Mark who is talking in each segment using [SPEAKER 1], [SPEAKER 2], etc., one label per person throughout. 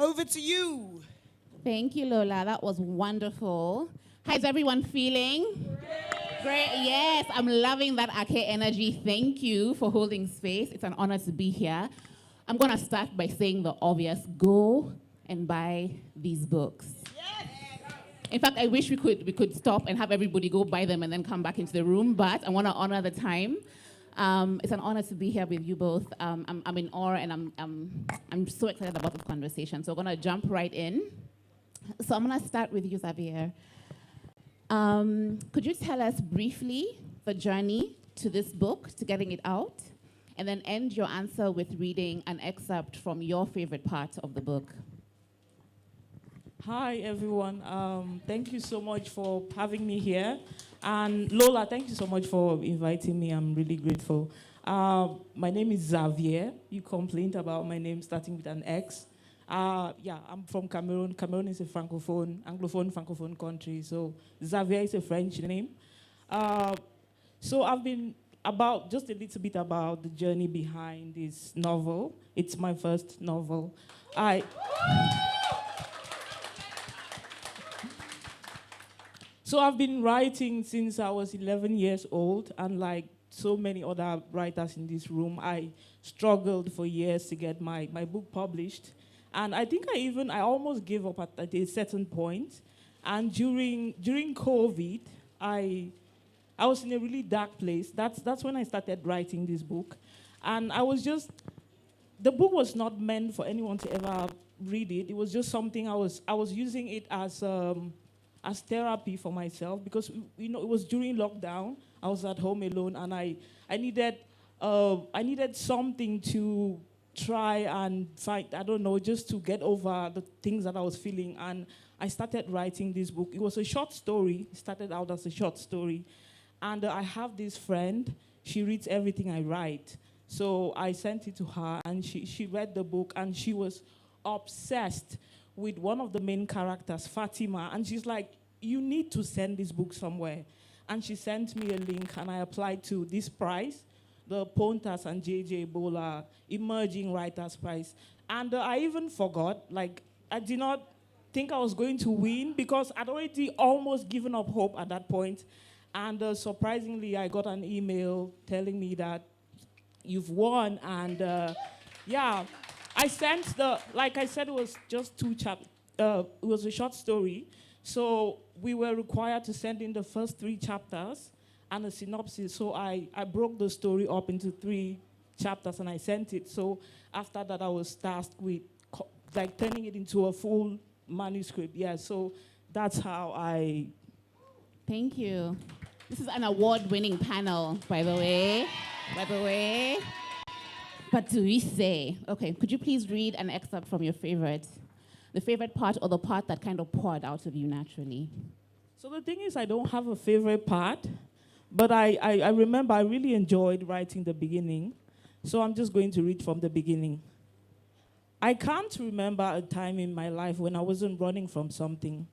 [SPEAKER 1] over to you.
[SPEAKER 2] Thank you, Lola. That was wonderful. How's everyone feeling? Great. Yes, I'm loving that Ake energy. Thank you for holding space. It's an honor to be here. I'm going to start by saying the obvious. Go and buy these books. Yes. In fact, I wish we could stop and have everybody go buy them and then come back into the room, but I want to honor the time. It's an honor to be here with you both. I'm in awe, and I'm so excited about this conversation. So I'm going to jump right in. So I'm going to start with you, Xaviere. Could you tell us briefly the journey to this book, to getting it out, and then end your answer with reading an excerpt from your favorite part of the book?
[SPEAKER 3] Hi, everyone. Thank you so much for having me here. And Lola, thank you so much for inviting me. I'm really grateful. My name is Xaviere. You complained about my name starting with an X. Yeah, I'm from Cameroon. Cameroon is a Anglophone country. So Xaviere is a French name. So I've been just a little bit about the journey behind this novel. It's my first novel. So I've been writing since I was 11 years old, and like so many other writers in this room, I struggled for years to get my book published. And I think I almost gave up at a certain point. And during COVID, I was in a really dark place. That's when I started writing this book. And the book was not meant for anyone to ever read it. It was just something I was using it as therapy for myself, because it was during lockdown. I was at home alone, and I needed something to try and fight, I don't know, just to get over the things that I was feeling. And I started writing this book. It was a short story. It started out as a short story. And I have this friend. She reads everything I write. So I sent it to her, and she read the book, and she was obsessed with one of the main characters, Fatima. And she's like, you need to send this book somewhere. And she sent me a link, and I applied to this prize, the Pontas and J.J. Bola Emerging Writers Prize. And I even forgot, I did not think I was going to win, because I'd already almost given up hope at that point. And surprisingly, I got an email telling me that you've won. And yeah, I sent like I said, it was just two chapters. It was a short story. So we were required to send in the first 3 chapters and a synopsis. So I broke the story up into 3 chapters, and I sent it. So after that, I was tasked with turning it into a full manuscript. Yeah, so that's how I...
[SPEAKER 2] Thank you. This is an award-winning panel, by the way. But do we say? Okay, could you please read an excerpt from your favorite? The favorite part, or the part that kind of poured out of you naturally?
[SPEAKER 3] So the thing is, I don't have a favorite part, but I remember I really enjoyed writing the beginning. So I'm just going to read from the beginning. I can't remember a time in my life when I wasn't running from something.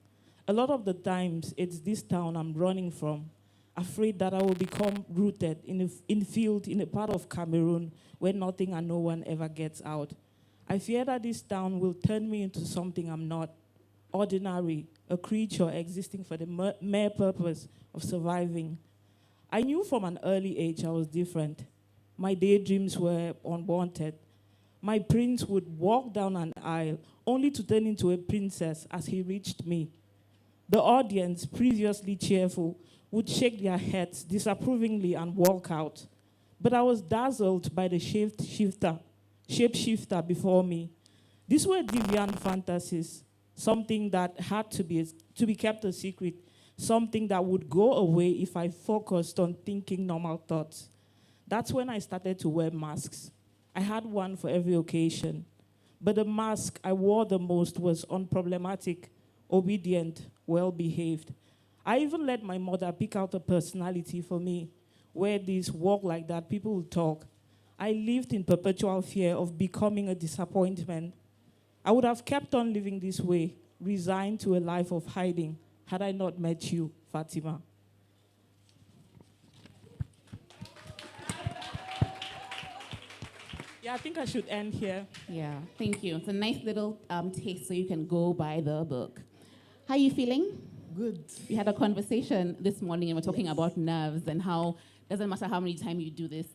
[SPEAKER 3] A lot of the times, it's this town I'm running from, afraid that I will become rooted in field in a part of Cameroon where nothing and no one ever gets out. I fear that this town will turn me into something I'm not, ordinary, a creature existing for the mere purpose of surviving. I knew from an early age I was different. My daydreams were unwanted. My prince would walk down an aisle only to turn into a princess as he reached me. The audience, previously cheerful, would shake their heads disapprovingly and walk out. But I was dazzled by the shapeshifter before me. These were deviant fantasies, something that had to be kept a secret, something that would go away if I focused on thinking normal thoughts. That's when I started to wear masks. I had one for every occasion. But the mask I wore the most was unproblematic, obedient, well-behaved. I even let my mother pick out a personality for me. Wear this, walk like that, people will talk. I lived in perpetual fear of becoming a disappointment. I would have kept on living this way, resigned to a life of hiding, had I not met you, Fatima. Yeah, I think I should end here.
[SPEAKER 2] Yeah, thank you. It's a nice little taste so you can go buy the book. How are you feeling?
[SPEAKER 1] Good.
[SPEAKER 2] We had a conversation this morning and we're talking about nerves and how doesn't matter how many times you do this,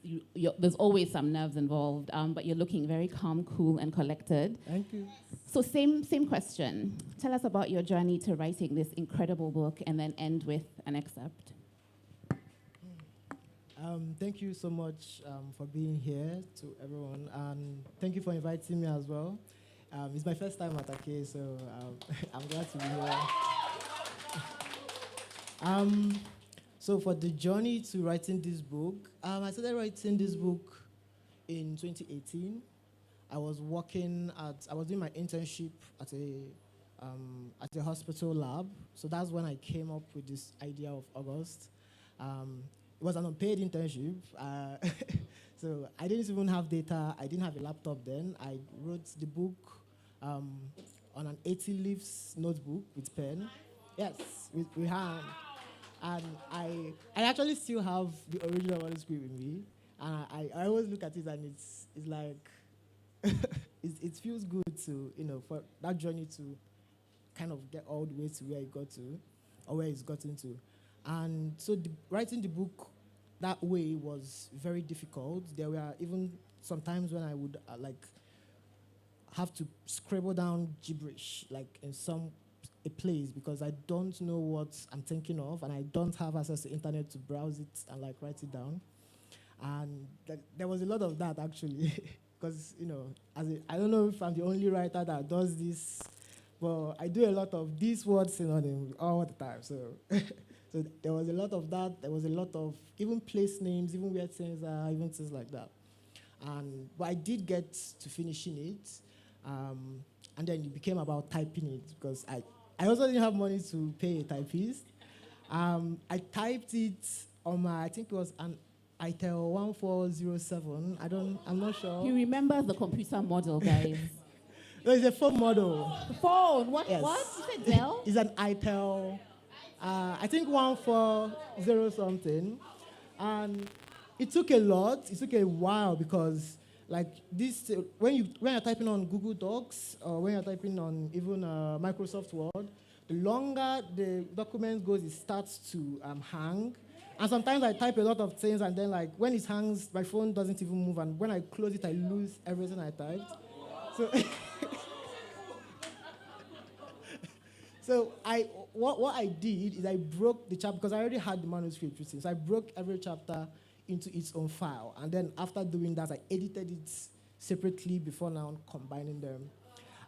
[SPEAKER 2] there's always some nerves involved, but you're looking very calm, cool, and collected.
[SPEAKER 1] Thank you.
[SPEAKER 2] So same question. Tell us about your journey to writing this incredible book and then end with an excerpt.
[SPEAKER 1] Thank you so much for being here to everyone, and thank you for inviting me as well. It's my first time at Ake, so I'm glad to be here. So for the journey to writing this book, I started writing this book in 2018. I was doing my internship at a hospital lab, so that's when I came up with this idea of August. It was an unpaid internship, so I didn't even have data. I didn't have a laptop then. I wrote the book on an 80 leaves notebook with pen. Yes, with hand. And I actually still have the original manuscript with me. And I always look at it and it's like, it feels good to, for that journey to kind of get all the way to where it got to, or where it's gotten to. And so writing the book that way was very difficult. There were even some times when I would have to scribble down gibberish, like in a place, because I don't know what I'm thinking of, and I don't have access to internet to browse it and write it down. And there was a lot of that actually, because I don't know if I'm the only writer that does this, but I do a lot of these word synonyms all the time. So. So there was a lot of that. There was a lot of even place names, even weird things, even things like that. But I did get to finishing it, and then it became about typing it because I also didn't have money to pay a typist. I typed it on I think it was an ITEL 1407. I'm not sure.
[SPEAKER 2] He remembers the computer model, guys.
[SPEAKER 1] No, it's a phone model.
[SPEAKER 2] The phone? What?
[SPEAKER 1] Yes.
[SPEAKER 2] What? You said Dell?
[SPEAKER 1] It's an ITEL. I think 140 something, and it took a lot. It took a while because this when you're typing on Google Docs or when you're typing on even Microsoft Word, the longer the document goes, it starts to hang. And sometimes I type a lot of things, and then when it hangs, my phone doesn't even move, and when I close it, I lose everything I typed. So. So what I did is I broke the chapter, because I already had the manuscript written, so I broke every chapter into its own file. And then after doing that, I edited it separately before now combining them.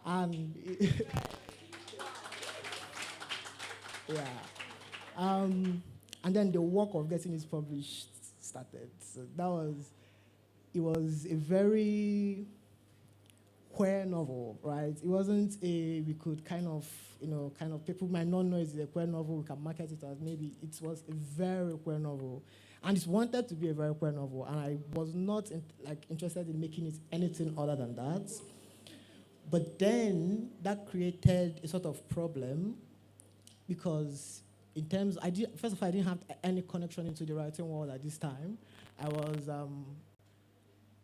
[SPEAKER 1] And yeah. And then the work of getting it published started. So it was a very queer novel, right? It wasn't we could kind of people might not know it's a queer novel, we can market it as maybe. It was a very queer novel. And it wanted to be a very queer novel, and I was not interested in making it anything other than that. But then that created a sort of problem, because first of all, I didn't have any connection into the writing world at this time.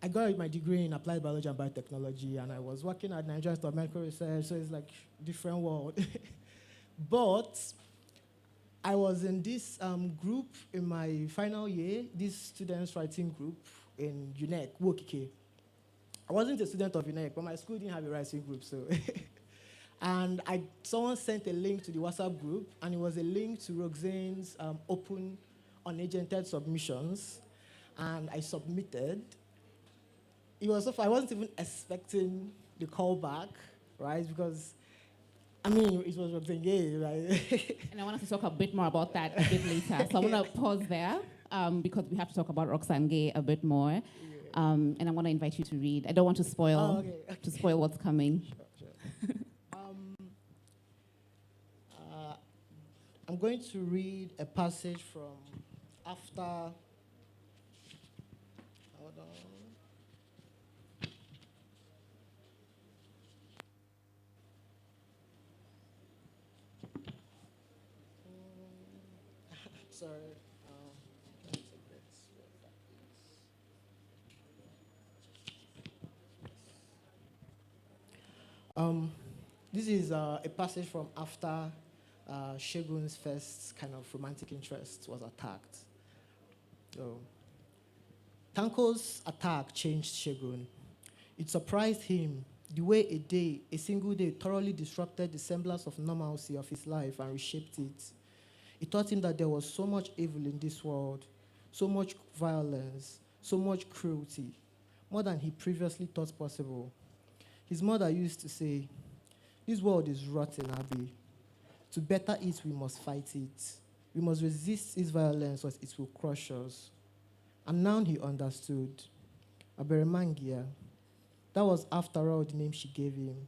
[SPEAKER 1] I got my degree in applied biology and biotechnology, and I was working at Nigerian Institute of Medical Research, so it's different world. But I was in this group in my final year, this students' writing group in UNEC, Wokike. I wasn't a student of UNEC, but my school didn't have a writing group, so. And someone sent a link to the WhatsApp group, and it was a link to Roxane's open unagented submissions, and I submitted. It was I wasn't even expecting the call back, right? Because, it was Roxane, right?
[SPEAKER 2] And I want us to talk a bit more about that a bit later. So I'm going to pause there because we have to talk about Roxane Gay a bit more. And I want to invite you to read. I don't want to spoil to spoil what's coming.
[SPEAKER 1] Sure. I'm going to read a passage from after. Hold on. Sorry. Can I take this? Um, this is a passage from after Segun's first kind of romantic interest was attacked. So, Tanko's attack changed Segun. It surprised him the way a single day, thoroughly disrupted the semblance of normalcy of his life and reshaped it. It taught him that there was so much evil in this world, so much violence, so much cruelty, more than he previously thought possible. His mother used to say, "This world is rotten, Abby. To better it, we must fight it. We must resist its violence or it will crush us." And now he understood. Aberemangia, that was after all the name she gave him.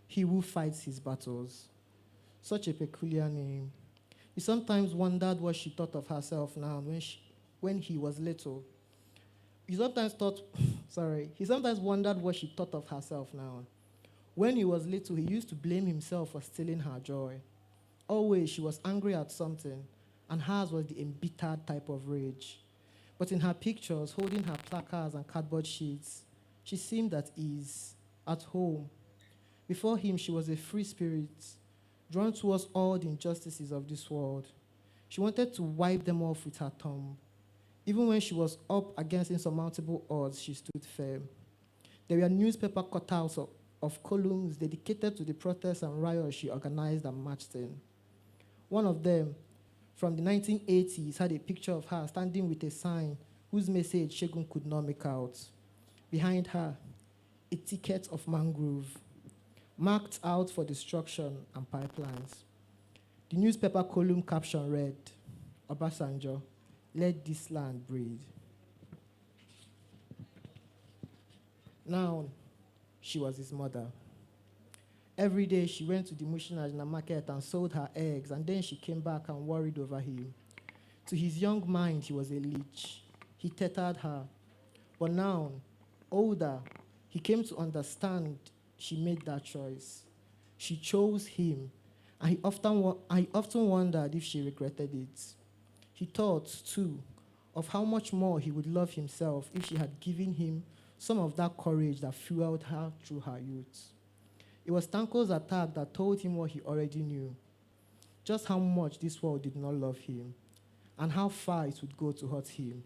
[SPEAKER 1] He who fights his battles. Such a peculiar name. He sometimes wondered what she thought of herself now when he was little. He sometimes wondered what she thought of herself now. When he was little, he used to blame himself for stealing her joy. Always she was angry at something, and hers was the embittered type of rage. But in her pictures, holding her placards and cardboard sheets, she seemed at ease, at home. Before him, she was a free spirit, drawn towards all the injustices of this world. She wanted to wipe them off with her thumb. Even when she was up against insurmountable odds, she stood firm. There were newspaper cutouts of columns dedicated to the protests and riots she organized and marched in. One of them, from the 1980s, had a picture of her standing with a sign whose message Segun could not make out. Behind her, a ticket of mangrove, marked out for destruction and pipelines. The newspaper column caption read, "Obasanjo, let this land breathe." Now, she was his mother. Every day she went to the Musih market and sold her eggs, and then she came back and worried over him. To his young mind, he was a leech. He tethered her. But now, older, he came to understand she made that choice. She chose him, and he often wondered if she regretted it. He thought, too, of how much more he would love himself if she had given him some of that courage that fueled her through her youth. It was Tanko's attack that told him what he already knew, just how much this world did not love him, and how far it would go to hurt him.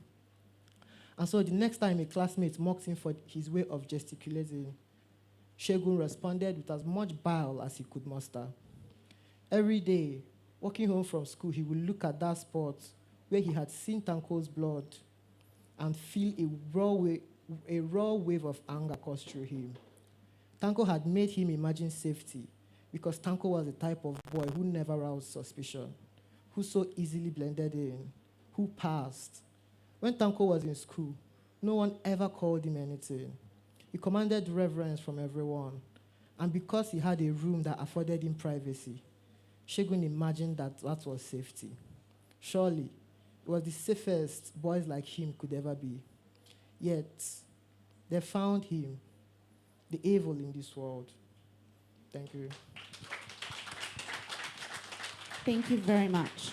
[SPEAKER 1] And so the next time a classmate mocked him for his way of gesticulating, Segun responded with as much bile as he could muster. Every day, walking home from school, he would look at that spot where he had seen Tanko's blood and feel a raw wave of anger course through him. Tanko had made him imagine safety because Tanko was the type of boy who never roused suspicion, who so easily blended in, who passed. When Tanko was in school, no one ever called him anything. He commanded reverence from everyone, and because he had a room that afforded him privacy, Segun imagined that was safety. Surely, it was the safest boys like him could ever be. Yet, they found him, the evil in this world. Thank you.
[SPEAKER 2] Thank you very much.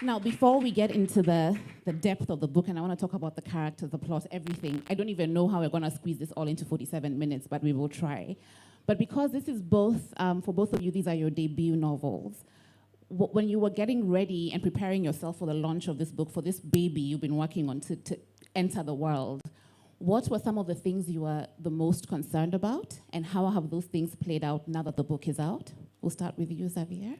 [SPEAKER 2] Now, before we get into the depth of the book, and I want to talk about the characters, the plot, everything, I don't even know how we're going to squeeze this all into 47 minutes, but we will try. But because this is both, for both of you, these are your debut novels, when you were getting ready and preparing yourself for the launch of this book, for this baby you've been working on to enter the world, what were some of the things you were the most concerned about, and how have those things played out now that the book is out? We'll start with you, Xaviere.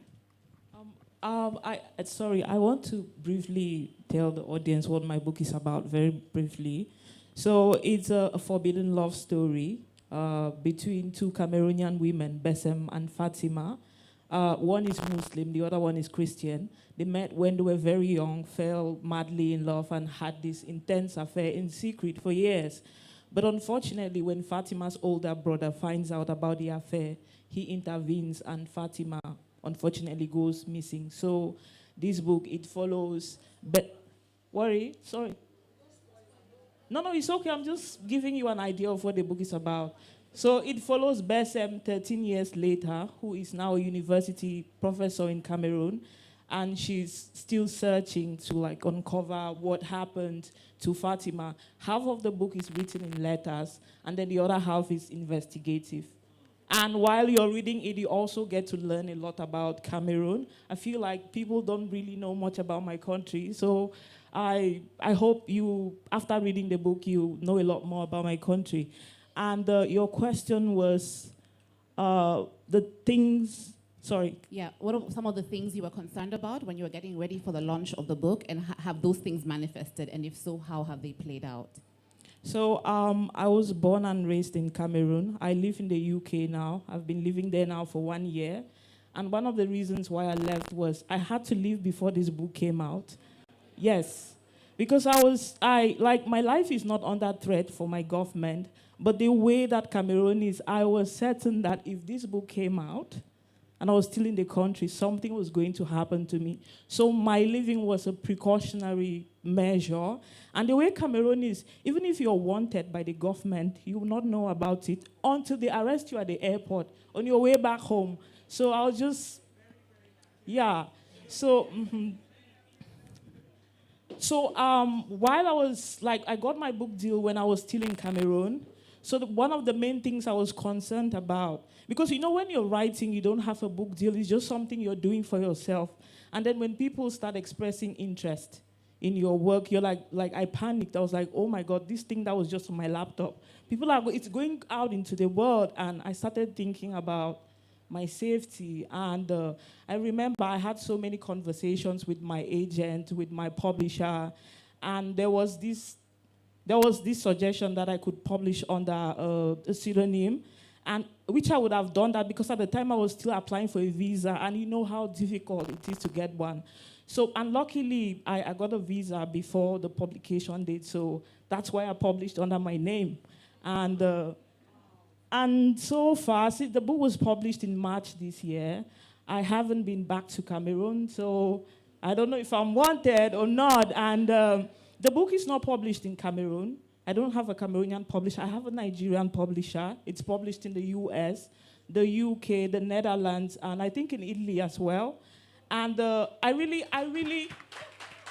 [SPEAKER 3] I want to briefly tell the audience what my book is about, very briefly. So it's a forbidden love story between two Cameroonian women, Bessem and Fatima. One is Muslim, the other one is Christian. They met when they were very young, fell madly in love, and had this intense affair in secret for years. But unfortunately, when Fatima's older brother finds out about the affair, he intervenes, and Fatima unfortunately goes missing. So this book, it follows... Sorry. No, it's okay. I'm just giving you an idea of what the book is about. So it follows Bessem 13 years later, who is now a university professor in Cameroon, and she's still searching to uncover what happened to Fatima. Half of the book is written in letters, and then the other half is investigative. And while you're reading it, you also get to learn a lot about Cameroon. I feel like people don't really know much about my country. So I hope you, after reading the book, you know a lot more about my country. And your question was the things, sorry.
[SPEAKER 2] Yeah, what are some of the things you were concerned about when you were getting ready for the launch of the book, and have those things manifested? And if so, how have they played out?
[SPEAKER 3] So I was born and raised in Cameroon. I live in the UK now. I've been living there now for 1 year. And one of the reasons why I left was I had to leave before this book came out. Yes, because my life is not under threat for my government, but the way that Cameroon is, I was certain that if this book came out, and I was still in the country, something was going to happen to me. So my leaving was a precautionary measure. And the way Cameroon is, even if you're wanted by the government, you will not know about it until they arrest you at the airport on your way back home. So I was just, yeah. So, while I was, I got my book deal when I was still in Cameroon. So one of the main things I was concerned about, because when you're writing, you don't have a book deal, it's just something you're doing for yourself. And then when people start expressing interest in your work, you're like I panicked. I was like, oh my God, this thing that was just on my laptop, it's going out into the world. And I started thinking about my safety. And I remember I had so many conversations with my agent, with my publisher, and there was this suggestion that I could publish under a pseudonym, and which I would have done that because at the time I was still applying for a visa, and you know how difficult it is to get one. So, and luckily, I got a visa before the publication date, so that's why I published under my name. And so far, since the book was published in March this year, I haven't been back to Cameroon, so I don't know if I'm wanted or not. And the book is not published in Cameroon. I don't have a Cameroonian publisher. I have a Nigerian publisher. It's published in the US, the UK, the Netherlands, and I think in Italy as well. And I really...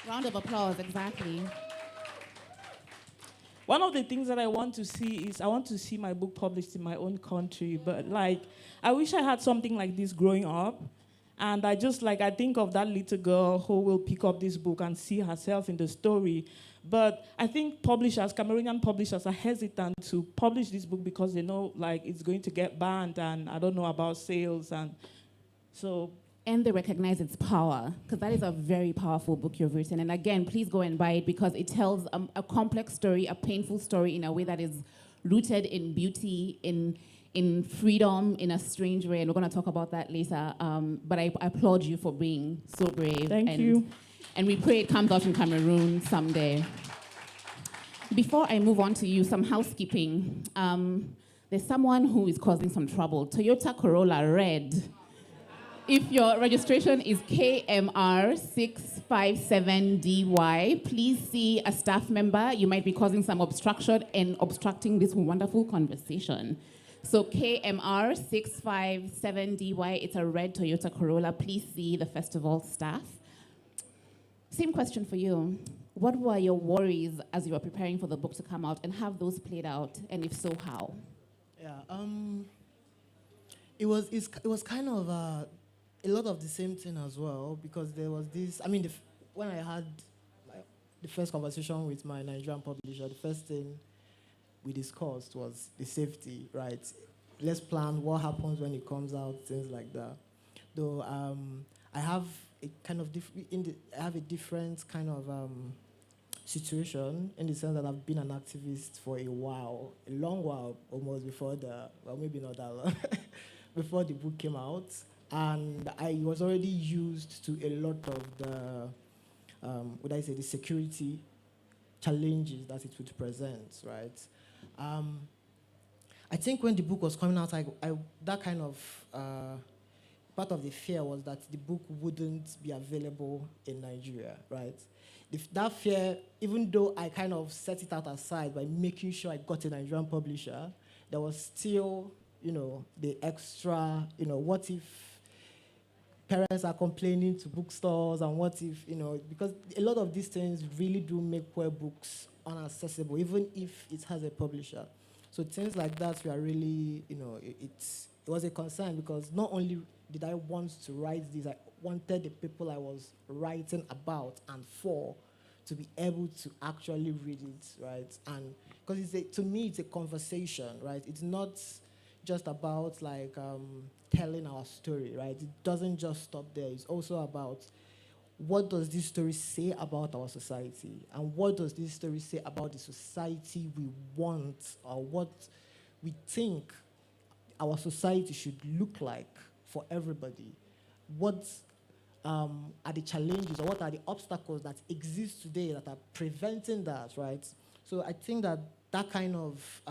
[SPEAKER 2] Round of applause, exactly.
[SPEAKER 3] One of the things that I want to see is I want to see my book published in my own country. But I wish I had something like this growing up. And I think of that little girl who will pick up this book and see herself in the story. But I think Cameroonian publishers are hesitant to publish this book because they know it's going to get banned, and I don't know about sales, and so.
[SPEAKER 2] And they recognize its power, because that is a very powerful book you've written. And again, please go and buy it because it tells a complex story, a painful story in a way that is rooted in beauty, in freedom, in a strange way. And we're going to talk about that later. But I applaud you for being so brave.
[SPEAKER 3] Thank you.
[SPEAKER 2] And we pray it comes out in Cameroon someday. Before I move on to you, some housekeeping. There's someone who is causing some trouble. Toyota Corolla Red. If your registration is KMR657DY, please see a staff member. You might be causing some obstruction and obstructing this wonderful conversation. So KMR657DY, it's a red Toyota Corolla. Please see the festival staff. Same question for you. What were your worries as you were preparing for the book to come out, and have those played out, and if so, how?
[SPEAKER 1] Yeah, it was kind of a lot of the same thing as well, because there was this. When I had the first conversation with my Nigerian publisher, the first thing we discussed was the safety, right? Let's plan what happens when it comes out, things like that. Though I have a kind of I have a different kind of situation in the sense that I've been an activist for a while, a long while, almost before maybe not that long, before the book came out, and I was already used to a lot of the security challenges that it would present, right? I think when the book was coming out, that kind of part of the fear was that the book wouldn't be available in Nigeria, right? That fear, even though I kind of set it out aside by making sure I got a Nigerian publisher, there was still, the extra, what if parents are complaining to bookstores, and what if, because a lot of these things really do make poor books unaccessible, even if it has a publisher. So things like that, we are really, it was a concern because not only did I want to write this, I wanted the people I was writing about and for to be able to actually read it, right? And because to me, it's a conversation, right? It's not just about like telling our story, right? It doesn't just stop there. It's also about what does this story say about our society, and what does this story say about the society we want, or what we think our society should look like for everybody. What are the challenges, or what are the obstacles that exist today that are preventing that, right? So I think that kind of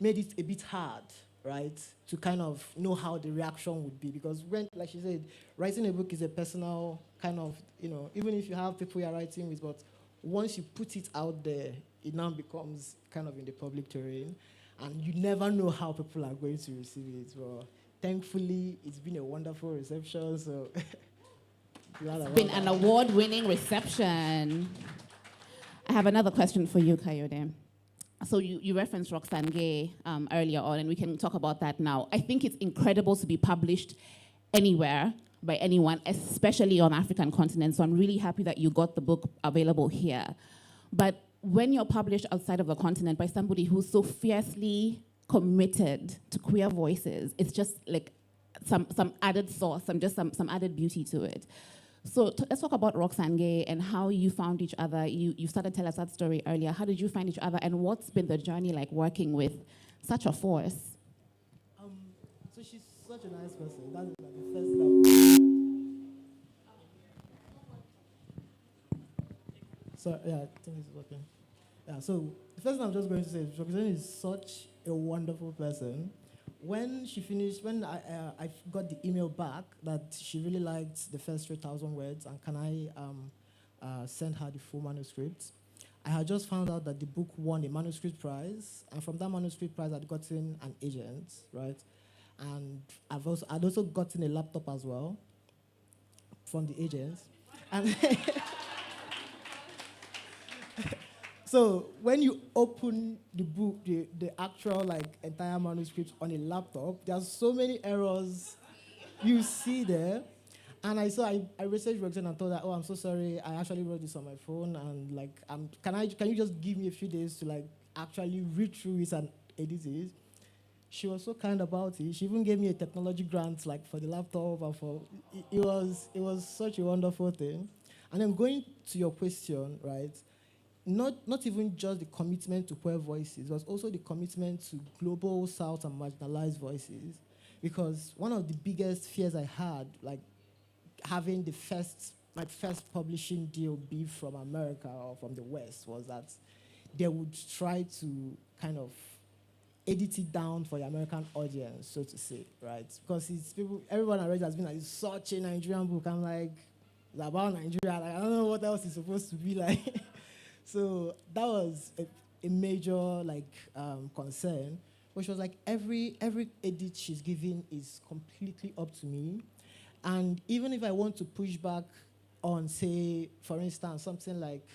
[SPEAKER 1] made it a bit hard, right, to kind of know how the reaction would be. Because when, like she said, writing a book is a personal kind of, even if you have people you're writing with, but once you put it out there, it now becomes kind of in the public terrain, and you never know how people are going to receive it. Well, thankfully, it's been a wonderful reception, so
[SPEAKER 2] it's been an award-winning reception. I have another question for you, Kayode. So you referenced Roxane Gay earlier on, and we can talk about that now. I think it's incredible to be published anywhere by anyone, especially on African continent. So I'm really happy that you got the book available here. But when you're published outside of the continent by somebody who's so fiercely committed to queer voices, it's just like some added sauce, some added beauty to it. So let's talk about Roxane Gay and how you found each other. You started telling us that story earlier. How did you find each other, and what's been the journey like working with such a force?
[SPEAKER 1] So she's such a nice person. That's like the first thing. So yeah, I think it's working. Yeah. So the first thing I'm just going to say is Roxane is such a wonderful person. When she finished, when I got the email back that she really liked the first 3,000 words, and can I send her the full manuscript, I had just found out that the book won a manuscript prize, and from that manuscript prize, I'd gotten an agent, right? And I'd also gotten a laptop as well from the agent. And so when you open the book, the actual like entire manuscript on a laptop, there's so many errors you see there. And I researched Roxane and told her, oh, I'm so sorry, I actually wrote this on my phone, and like, can you just give me a few days to like actually read through it and edit it? She was so kind about it. She even gave me a technology grant like for the laptop, and it was such a wonderful thing. And then going to your question, right? Not even just the commitment to queer voices, but also the commitment to global South and marginalized voices. Because one of the biggest fears I had, like having my first publishing deal be from America or from the West, was that they would try to kind of edit it down for the American audience, so to say, right? Because everyone I read has been like, it's such a Nigerian book. I'm like, it's about Nigeria. Like, I don't know what else it's supposed to be like. So that was a major like concern, which was like every edit she's giving is completely up to me. And even if I want to push back on, say, for instance, something like,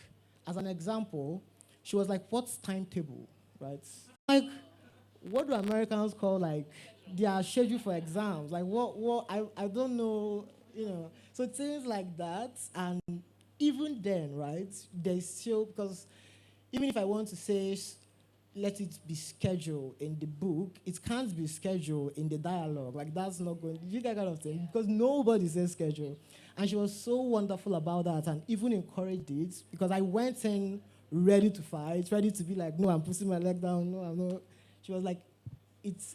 [SPEAKER 1] as an example, she was like, what's timetable, right? Like, what do Americans call like their schedule for exams? Like I don't know, So things like that. And even then, right, there's still, because even if I want to say, let it be scheduled in the book, it can't be scheduled in the dialogue. Like, that's not going, you get kind of thing, because nobody says schedule. And she was so wonderful about that, and even encouraged it, because I went in ready to fight, ready to be like, no, I'm putting my leg down, no, I'm not. She was like,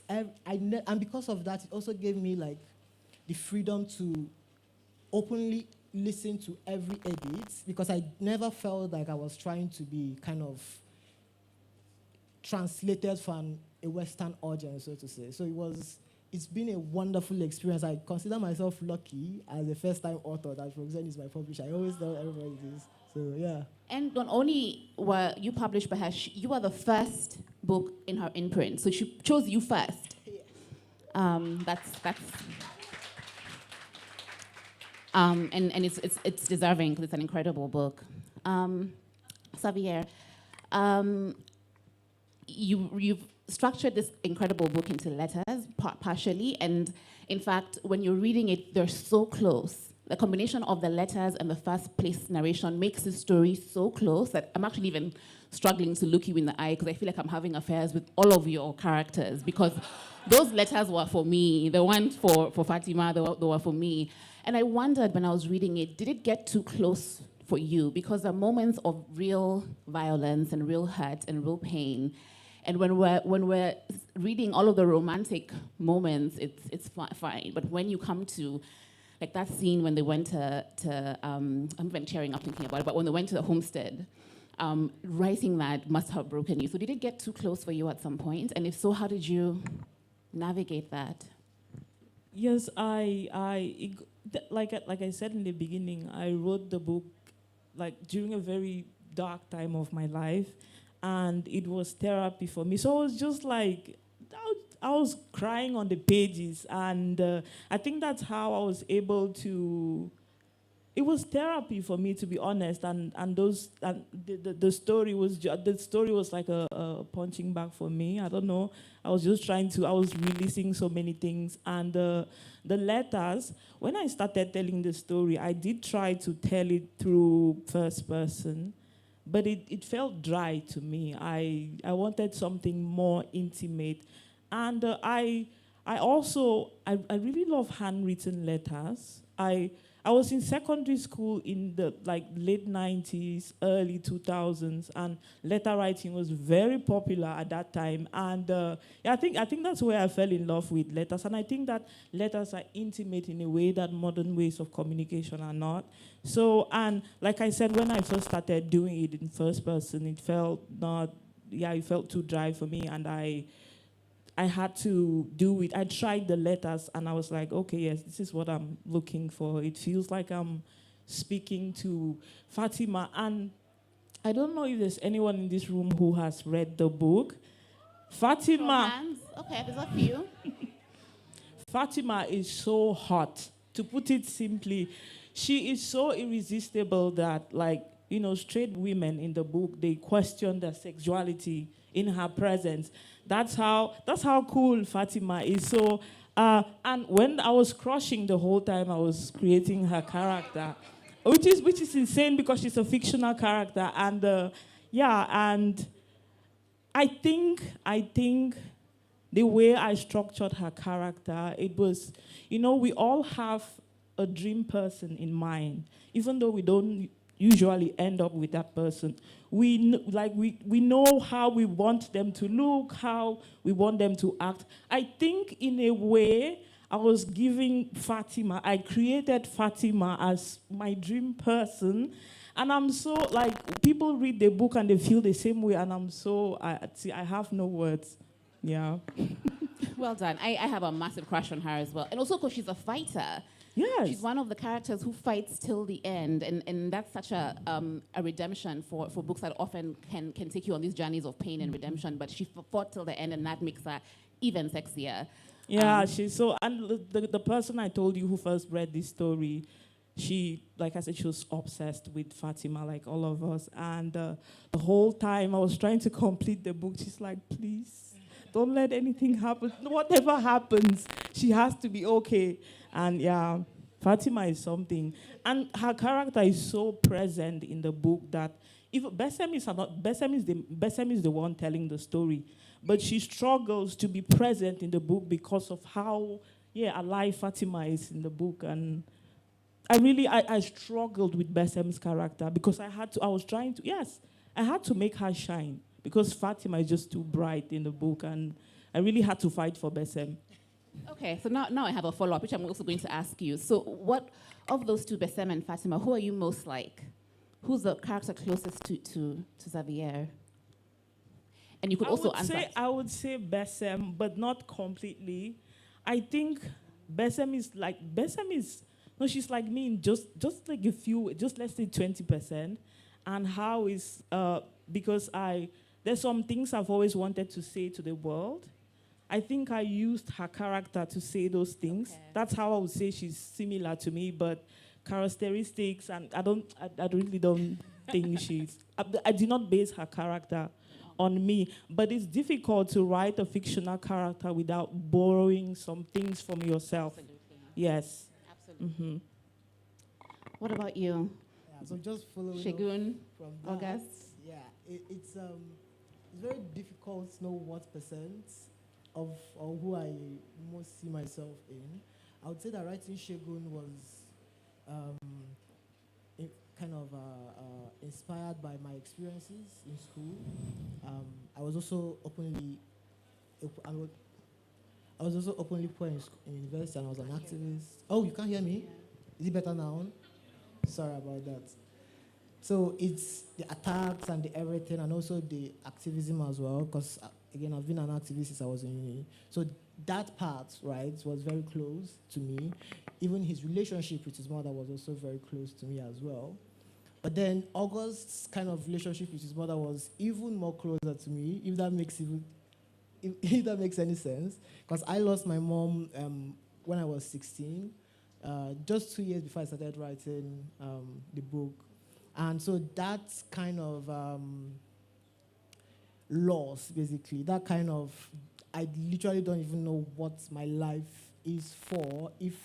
[SPEAKER 1] and because of that, it also gave me like the freedom to openly listen to every edit, because I never felt like I was trying to be kind of translated from a Western audience, so to say. So it's been a wonderful experience. I consider myself lucky as a first-time author that Roxane is my publisher. I always tell everybody this. So yeah.
[SPEAKER 2] And not only were you published by her, you were the first book in her imprint. So she chose you first. Yes. That's. And it's deserving, because it's an incredible book. Xaviere, you've structured this incredible book into letters, partially, and in fact, when you're reading it, they're so close. The combination of the letters and the fast-paced narration makes the story so close that I'm actually even struggling to look you in the eye because I feel like I'm having affairs with all of your characters because those letters were for me. The one for Fatima, they were for me. And I wondered when I was reading it, did it get too close for you? Because there are moments of real violence and real hurt and real pain. And when we're reading all of the romantic moments, it's fine. But when you come to like that scene when they went to I'm even tearing up thinking about it, but when they went to the homestead, writing that must have broken you. So did it get too close for you at some point? And if so, how did you navigate that?
[SPEAKER 3] Yes, like I said in the beginning, I wrote the book like during a very dark time of my life, and it was therapy for me. So I was just like, I was crying on the pages, and I think that's how I was able to. It was therapy for me, to be honest, and the story was like a punching bag for me. I don't know. I was releasing so many things, and the letters. When I started telling the story, I did try to tell it through first person, but it felt dry to me. I wanted something more intimate. And I really love handwritten letters. I was in secondary school in the late 90s, early 2000s, and letter writing was very popular at that time. And I think that's where I fell in love with letters. And I think that letters are intimate in a way that modern ways of communication are not. So, and like I said, when I first started doing it in first person, it felt too dry for me, and I had to do it. I tried the letters, and I was like, okay, yes, this is what I'm looking for. It feels like I'm speaking to Fatima. And I don't know if there's anyone in this room who has read the book. Fatima.
[SPEAKER 2] Hands. Okay, there's a few.
[SPEAKER 3] Fatima is so hot. To put it simply, she is so irresistible that, straight women in the book, they question their sexuality in her presence. That's how cool Fatima is. So, and when I was crushing the whole time, I was creating her character, which is insane because she's a fictional character. And and I think the way I structured her character, it was, we all have a dream person in mind, even though we don't usually end up with that person. We know how we want them to look, how we want them to act. I think in a way, I was giving Fatima, I created Fatima as my dream person. And I'm so, people read the book and they feel the same way, and I have no words. Yeah.
[SPEAKER 2] Well done. I have a massive crush on her as well. And also because she's a fighter.
[SPEAKER 3] Yes.
[SPEAKER 2] She's one of the characters who fights till the end, and that's such a redemption for books that often can take you on these journeys of pain and redemption, but she fought till the end, and that makes her even sexier.
[SPEAKER 3] Yeah, she's so, and the person I told you who first read this story, she, like I said, she was obsessed with Fatima, like all of us, and the whole time I was trying to complete the book, she's like, please, don't let anything happen. Whatever happens, she has to be okay. And yeah, Fatima is something. And her character is so present in the book that if Besem is the one telling the story, but she struggles to be present in the book because of how alive Fatima is in the book. And I struggled with Besem's character because I had to make her shine because Fatima is just too bright in the book, and I really had to fight for Besem.
[SPEAKER 2] Okay, so now I have a follow-up, which I'm also going to ask you. So what, of those two, Besem and Fatima, who are you most like? Who's the character closest to Xaviere? And you could also answer.
[SPEAKER 3] I would say Besem, but not completely. I think Besem is, she's like me in just like a few, just let's say 20%. And how is, because there's some things I've always wanted to say to the world. I think I used her character to say those things. Okay. That's how I would say she's similar to me, but characteristics, and I really don't think she's. I did not base her character on me. But it's difficult to write a fictional character without borrowing some things from yourself.
[SPEAKER 2] Absolutely.
[SPEAKER 3] Yes.
[SPEAKER 2] Absolutely. What about you?
[SPEAKER 1] Yeah, so just following
[SPEAKER 2] Shagun,
[SPEAKER 1] from that,
[SPEAKER 2] August?
[SPEAKER 1] yeah, it's very difficult to know what percent of or who I most see myself in. I would say that writing Shagun was um, kind of inspired by my experiences in school. I was also openly, I was also openly poor in university, and I was an activist. Oh, you can't hear me? Is it better now? Sorry about that. So it's the attacks and the everything, and also the activism as well, because again, I've been an activist since I was in uni. So that part, right, was very close to me. Even his relationship with his mother was also very close to me as well. But then August's kind of relationship with his mother was even more closer to me, if that makes if that makes any sense. Because I lost my mom when I was 16, just 2 years before I started writing the book. And so that kind of loss, basically, that kind of, I literally don't even know what my life is for if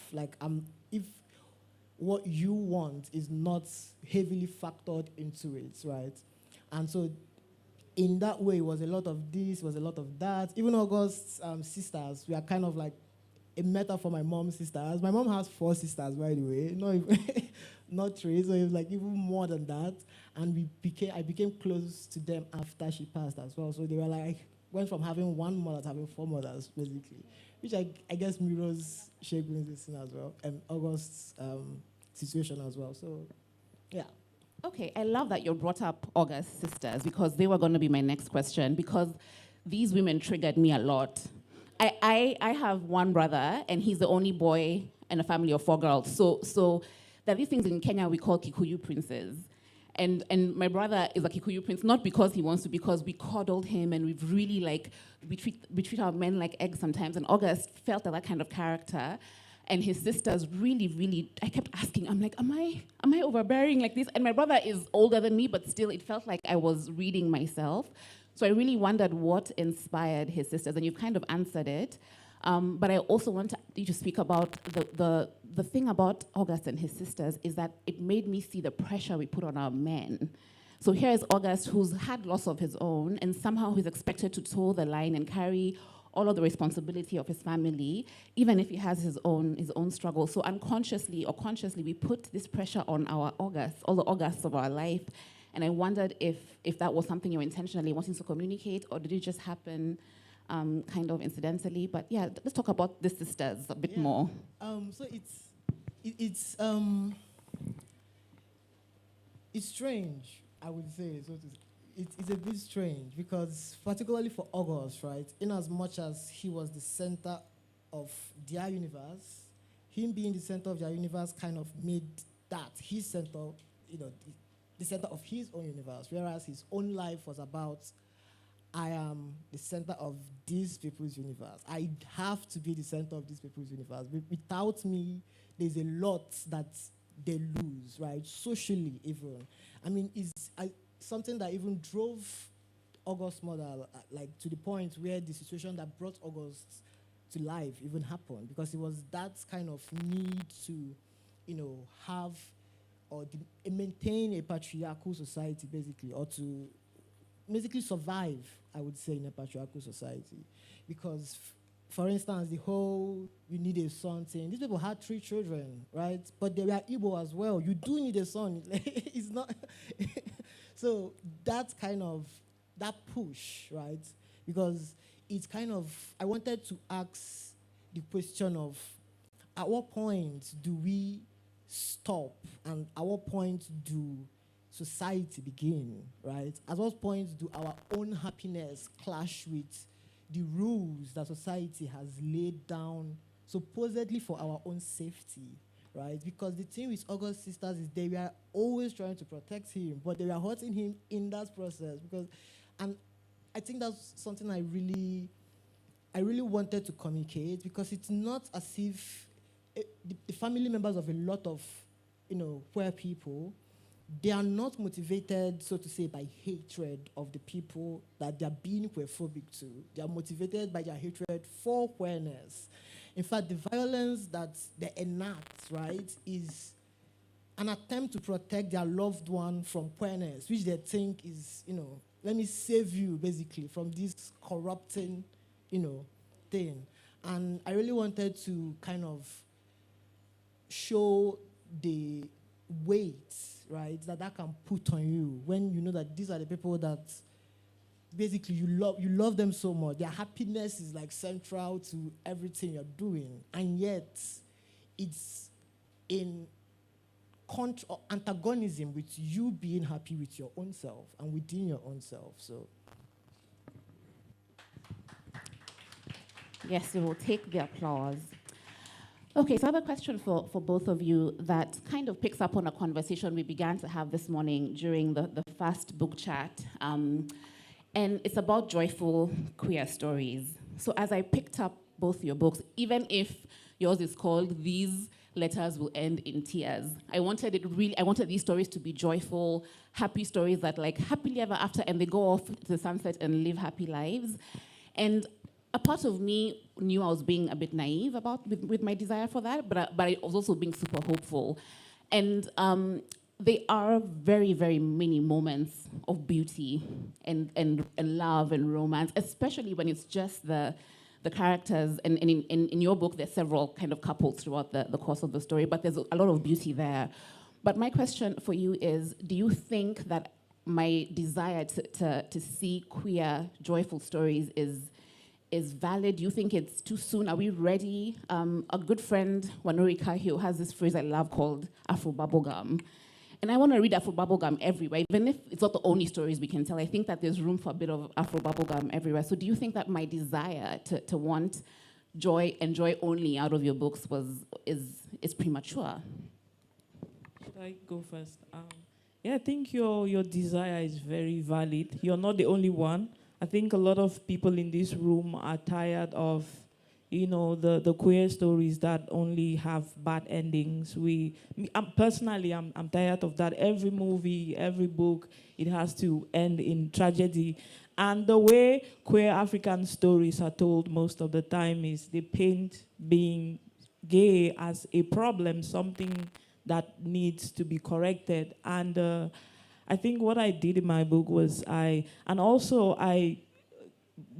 [SPEAKER 1] what you want is not heavily factored into it, right? And so in that way, it was a lot of this, was a lot of that. Even August's sisters, we are kind of like a meta for my mom's sisters. My mom has 4 sisters, by the way, not even not 3, so it was like even more than that. And I became close to them after she passed as well. So they were like, went from having 1 mother to having 4 mothers, basically, which I guess mirrors Shegun's thing as well, and August's situation as well. So, yeah.
[SPEAKER 2] Okay, I love that you brought up August's sisters, because they were going to be my next question, because these women triggered me a lot. I have one brother, and he's the only boy in a family of 4 girls. So there are these things in Kenya we call Kikuyu princes. And my brother is a Kikuyu prince, not because he wants to, because we coddled him, and we've really we treat our men like eggs sometimes. And August felt that kind of character. And his sisters really, I kept asking, I'm like, am I overbearing like this? And my brother is older than me, but still it felt like I was reading myself. So I really wondered what inspired his sisters, and you've kind of answered it. But I also want you to speak about the thing about August and his sisters is that it made me see the pressure we put on our men. So here is August, who's had loss of his own, and somehow he's expected to toe the line and carry all of the responsibility of his family, even if he has his own struggle. So unconsciously or consciously, we put this pressure on our Augusts, all the Augusts of our life. And I wondered if that was something you were intentionally wanting to communicate, or did it just happen kind of incidentally? But yeah, let's talk about the sisters a bit more.
[SPEAKER 1] So it's strange, I would say. So it's a bit strange, because particularly for August, right, in as much as he was the center of their universe, him being the center of their universe kind of made that his center, the center of his own universe, whereas his own life was about, I am the center of these people's universe. I have to be the center of these people's universe. Without me, there's a lot that they lose, right? Socially, even. I mean, it's something that even drove August's mother, to the point where the situation that brought August to life even happened, because it was that kind of need to, have or maintain a patriarchal society, basically, or to basically survive, I would say, in a patriarchal society. Because, for instance, the whole "you need a son" thing, these people had 3 children, right? But they were Igbo as well. You do need a son. It's not... So that push, right? Because it's kind of, I wanted to ask the question of, at what point do we stop, and at what point do society begin, right? At what point do our own happiness clash with the rules that society has laid down supposedly for our own safety, right? Because the thing with August's sisters is they were always trying to protect him, but they were hurting him in that process. And I think that's something I really wanted to communicate, because it's not as if the family members of a lot of, poor people, they are not motivated, so to say, by hatred of the people that they are being queerphobic to. They are motivated by their hatred for queerness. In fact, the violence that they enact, right, is an attempt to protect their loved one from queerness, which they think is, let me save you, basically, from this corrupting, thing. And I really wanted to kind of show the weight, right, that can put on you when you know that these are the people that basically you love them so much. Their happiness is like central to everything you're doing. And yet, it's in antagonism with you being happy with your own self and within your own self. So,
[SPEAKER 2] yes, we will take the applause. Okay, so I have a question for both of you that kind of picks up on a conversation we began to have this morning during the first book chat. And it's about joyful queer stories. So as I picked up both your books, even if yours is called These Letters Will End in Tears, I wanted these stories to be joyful, happy stories that like happily ever after, and they go off to the sunset and live happy lives. And a part of me knew I was being a bit naive with my desire for that, but I was also being super hopeful. And they are very, very many moments of beauty and love and romance, especially when it's just the characters. And in your book, there's several kind of couples throughout the course of the story, but there's a lot of beauty there. But my question for you is, do you think that my desire to see queer, joyful stories is valid? Do you think it's too soon? Are we ready? A good friend, Wanuri Kahio, has this phrase I love called Afro Bubblegum. And I want to read Afro Bubblegum everywhere, even if it's not the only stories we can tell. I think that there's room for a bit of Afro Bubblegum everywhere. So do you think that my desire to want joy and joy only out of your books is premature?
[SPEAKER 3] Should I go first? Yeah, I think your desire is very valid. You're not the only one. I think a lot of people in this room are tired of, the queer stories that only have bad endings. Personally, I'm tired of that. Every movie, every book, it has to end in tragedy. And the way queer African stories are told most of the time is they paint being gay as a problem, something that needs to be corrected. And I think what I did in my book was I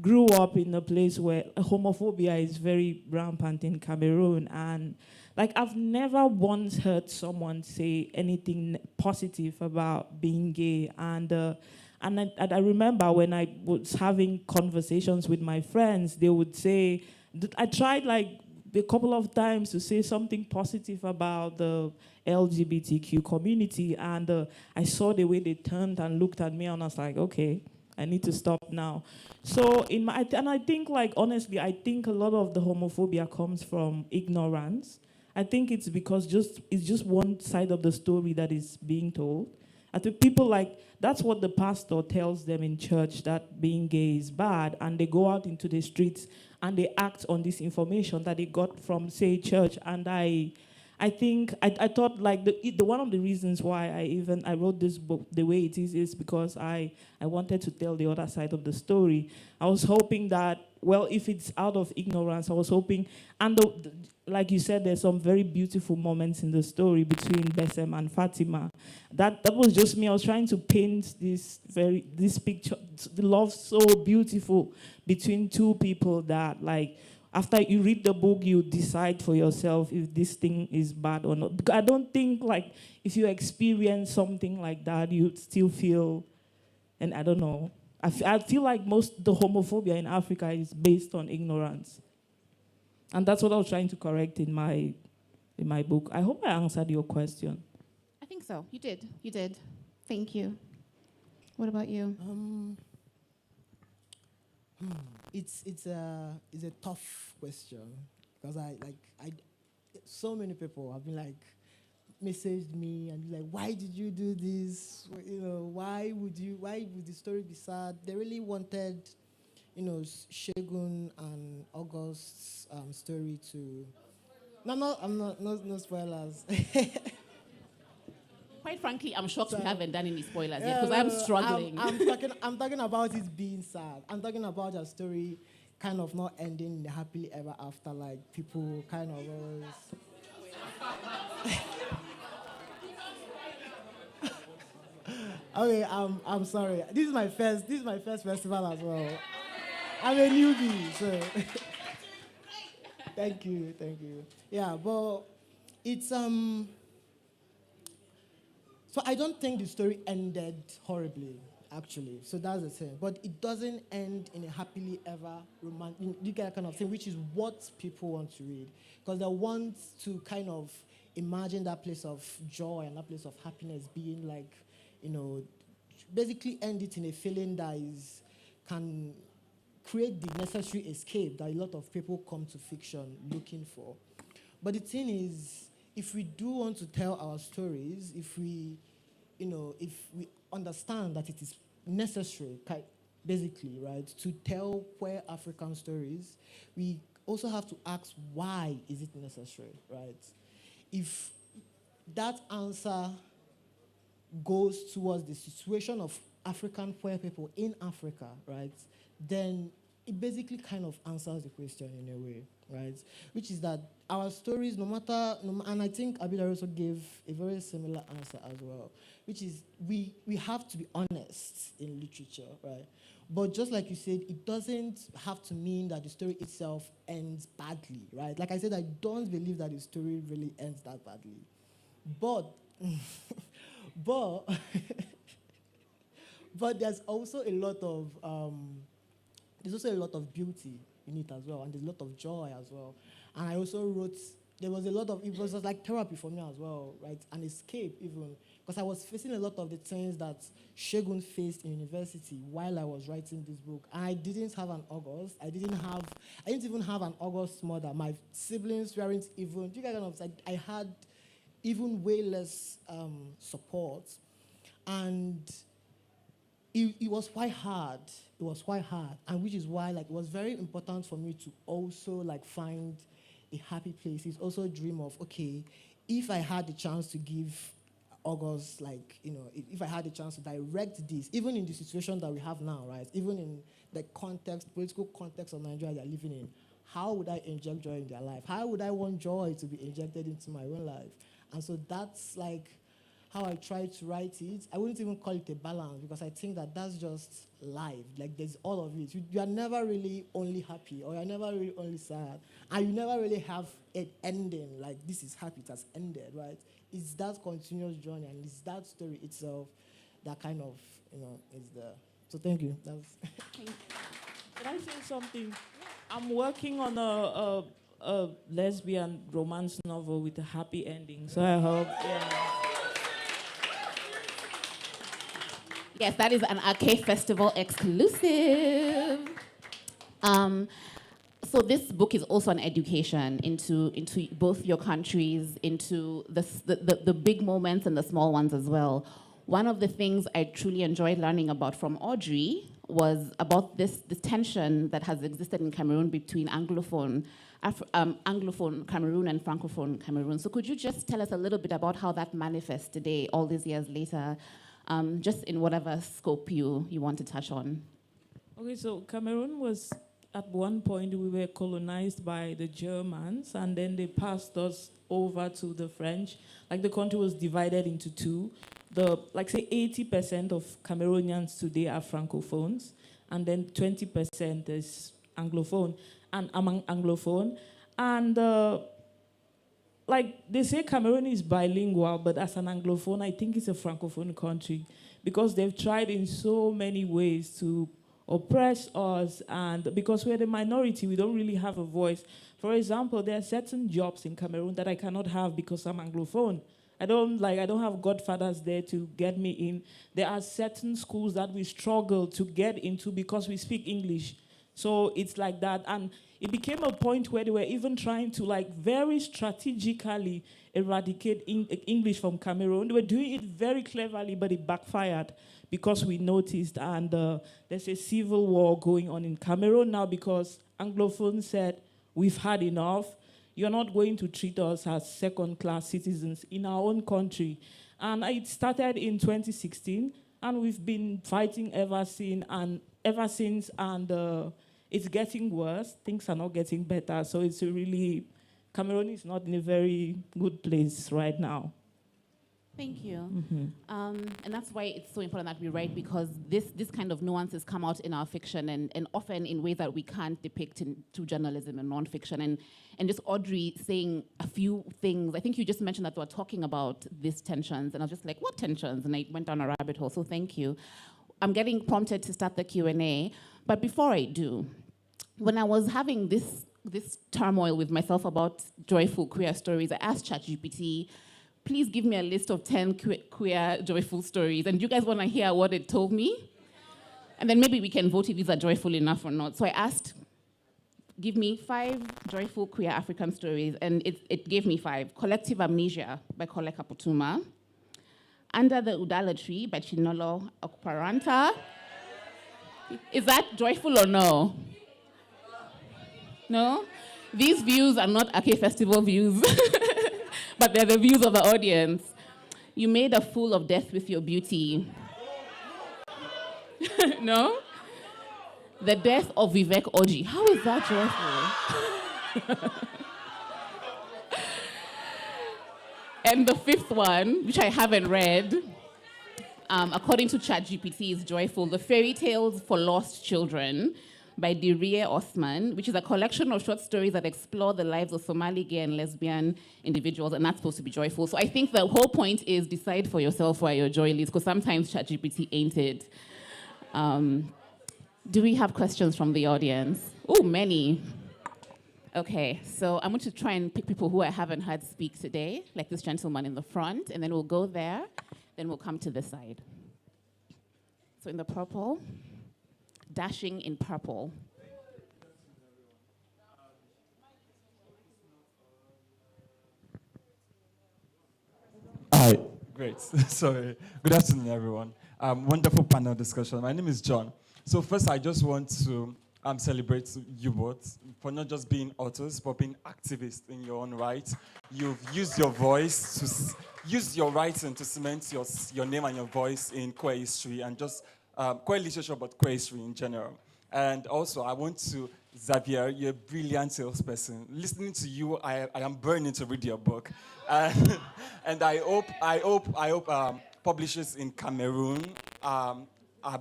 [SPEAKER 3] grew up in a place where homophobia is very rampant in Cameroon, and I've never once heard someone say anything positive about being gay. And I remember when I was having conversations with my friends, they would say, I tried a couple of times to say something positive about the LGBTQ community, and I saw the way they turned and looked at me, and I was like, okay, I need to stop now. So I think honestly, I think a lot of the homophobia comes from ignorance. I think it's because it's just one side of the story that is being told. I think people that's what the pastor tells them in church, that being gay is bad, and they go out into the streets and they act on this information that they got from, say, church. And I think I thought the one of the reasons why I wrote this book the way it is because I wanted to tell the other side of the story. I was hoping that, well, if it's out of ignorance, I was hoping, and like you said, there's some very beautiful moments in the story between Besem and Fatima. That was just me. I was trying to paint this picture, the love so beautiful between two people that after you read the book, you decide for yourself if this thing is bad or not. Because I don't think if you experience something like that, you still feel, and I don't know. I feel like most the homophobia in Africa is based on ignorance, and that's what I was trying to correct in my book. I hope I answered your question.
[SPEAKER 2] I think so. You did. Thank you. What about you?
[SPEAKER 1] It's a tough question because so many people have been messaged me and why did you do this? Why would the story be sad? They really wanted, Shegun and August's story to. No spoilers.
[SPEAKER 2] Quite frankly, I'm shocked
[SPEAKER 1] So-
[SPEAKER 2] we haven't done any spoilers yet
[SPEAKER 1] Yeah,
[SPEAKER 2] because
[SPEAKER 1] no,
[SPEAKER 2] I'm
[SPEAKER 1] no, no.
[SPEAKER 2] struggling.
[SPEAKER 1] I'm talking about it being sad. I'm talking about a story kind of not ending happily ever after, like people kind of always. Okay, I'm sorry. This is my first festival as well. I'm a newbie, so thank you. Yeah, but it's So I don't think the story ended horribly, actually. So that's the thing. But it doesn't end in a happily ever romantic, you get that kind of thing, which is what people want to read. Because they want to kind of imagine that place of joy and that place of happiness being like, basically end it in a feeling that can create the necessary escape that a lot of people come to fiction looking for. But the thing is, if we do want to tell our stories, if we understand that it is necessary, basically, right, to tell queer African stories, we also have to ask why is it necessary, right? If that answer goes towards the situation of African queer people in Africa, right, then it basically kind of answers the question in a way, right? Which is that our stories, and I think Abida also gave a very similar answer as well, which is we have to be honest in literature, right? But just like you said, it doesn't have to mean that the story itself ends badly, right? Like I said, I don't believe that the story really ends that badly. But but there's also a lot of beauty in it as well, and there's a lot of joy as well. And I also wrote, it was just like therapy for me as well, right? An escape even, because I was facing a lot of the things that Segun faced in university while I was writing this book. And I didn't have an August. I didn't even have an August mother. My siblings weren't even, I had even way less support. And it was quite hard. And which is why it was very important for me to also find a happy place. It's also a dream of, okay, if I had the chance to give August, if I had the chance to direct this, even in the situation that we have now, right? Even in the political context of Nigeria they're living in, how would I inject joy in their life? How would I want joy to be injected into my own life? And so that's how I try to write it. I wouldn't even call it a balance because I think that that's just life. There's all of it. You are never really only happy or you're never really only sad. And you never really have an ending, this is happy, it has ended, right? It's that continuous journey and it's that story itself that kind of, is there. So thank you.
[SPEAKER 3] Can I say something? I'm working on a lesbian romance novel with a happy ending, so I hope, yeah.
[SPEAKER 2] Yes, that is an Arcade Festival exclusive. So this book is also an education into both your countries, into the big moments and the small ones as well. One of the things I truly enjoyed learning about from Audrey was about this tension that has existed in Cameroon between Anglophone Cameroon and Francophone Cameroon. So could you just tell us a little bit about how that manifests today, all these years later, just in whatever scope you want to touch on?
[SPEAKER 3] Okay, so Cameroon was, at one point, we were colonized by the Germans, and then they passed us over to the French. The country was divided into two. Say 80% of Cameroonians today are Francophones, and then 20% is Anglophone, and among Anglophone. And they say Cameroon is bilingual, but as an Anglophone, I think it's a Francophone country because they've tried in so many ways to oppress us, and because we're the minority, we don't really have a voice. For example, there are certain jobs in Cameroon that I cannot have because I'm Anglophone. I don't have godfathers there to get me in. There are certain schools that we struggle to get into because we speak English. So it's like that. And it became a point where they were even trying to very strategically eradicate English from Cameroon. They were doing it very cleverly, but it backfired because we noticed. And there's a civil war going on in Cameroon now because Anglophones said, we've had enough. You're not going to treat us as second-class citizens in our own country. And it started in 2016, and we've been fighting ever since, and it's getting worse. Things are not getting better, so it's really, Cameroon is not in a very good place right now.
[SPEAKER 2] Thank you. And that's why it's so important that we write, because this kind of nuances come out in our fiction and often in ways that we can't depict through journalism and nonfiction. And just Audrey saying a few things, I think you just mentioned that we were talking about these tensions, and I was just like, what tensions? And I went down a rabbit hole, so thank you. I'm getting prompted to start the Q&A, but before I do, when I was having this turmoil with myself about joyful queer stories, I asked ChatGPT, please give me a list of 10 queer joyful stories. And do you guys want to hear what it told me? And then maybe we can vote if these are joyful enough or not. So I asked, give me 5 joyful queer African stories. And it gave me 5. Collective Amnesia by Kole Kaputuma. Under the Udala Tree by Chinolo Okparanta. Is that joyful or no? No? These views are not Ake Festival views. But they're the views of the audience. You made a fool of death with your beauty. No? The death of Vivek Oji. How is that joyful? And the 5th one, which I haven't read, according to ChatGPT, is joyful. The Fairy Tales for Lost Children by Dirie Osman, which is a collection of short stories that explore the lives of Somali gay and lesbian individuals, and that's supposed to be joyful. So I think the whole point is decide for yourself where your joy lies, because sometimes ChatGPT ain't it. Do we have questions from the audience? Oh, many. Okay, so I'm going to try and pick people who I haven't heard speak today, like this gentleman in the front, and then we'll go there, then we'll come to this side. So in the purple. Dashing in purple.
[SPEAKER 4] Hi, great. Sorry. Good afternoon, everyone. Wonderful panel discussion. My name is John. So first, I just want to celebrate you both for not just being authors, but being activists in your own right. You've used your voice to use your writing to cement your name and your voice in queer history and just queer literature, but queer history in general. And also, I want to, Xaviere, you're a brilliant salesperson. Listening to you, I am burning to read your book. And I hope publishers in Cameroon are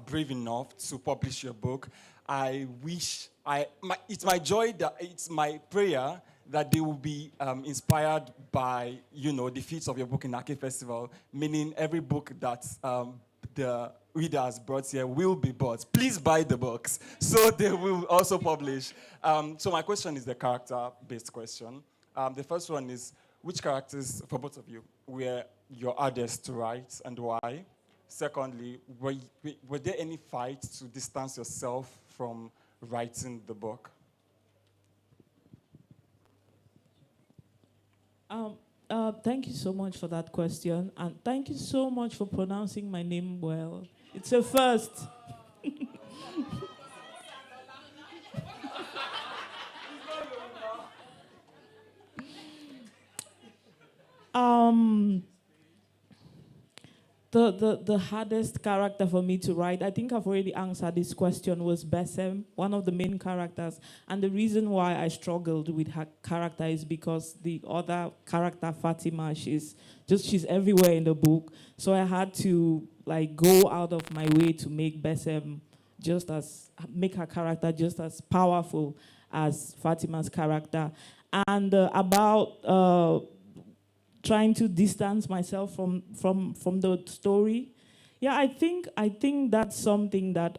[SPEAKER 4] brave enough to publish your book. It's my prayer that they will be inspired by, the feats of your book in Ake Festival, meaning every book that the reader has brought here will be bought. Please buy the books, so they will also publish. So my question is the character-based question. The first one is, which characters, for both of you, were your hardest to write and why? Secondly, were there any fights to distance yourself from writing the book?
[SPEAKER 3] Thank you so much for that question, and thank you so much for pronouncing my name well. It's a first. The hardest character for me to write, I think I've already answered this question, was Besem, one of the main characters. And the reason why I struggled with her character is because the other character, Fatima, she's everywhere in the book. So I had to go out of my way to make Besem make her character just as powerful as Fatima's character. And about trying to distance myself from the story. Yeah, I think that's something that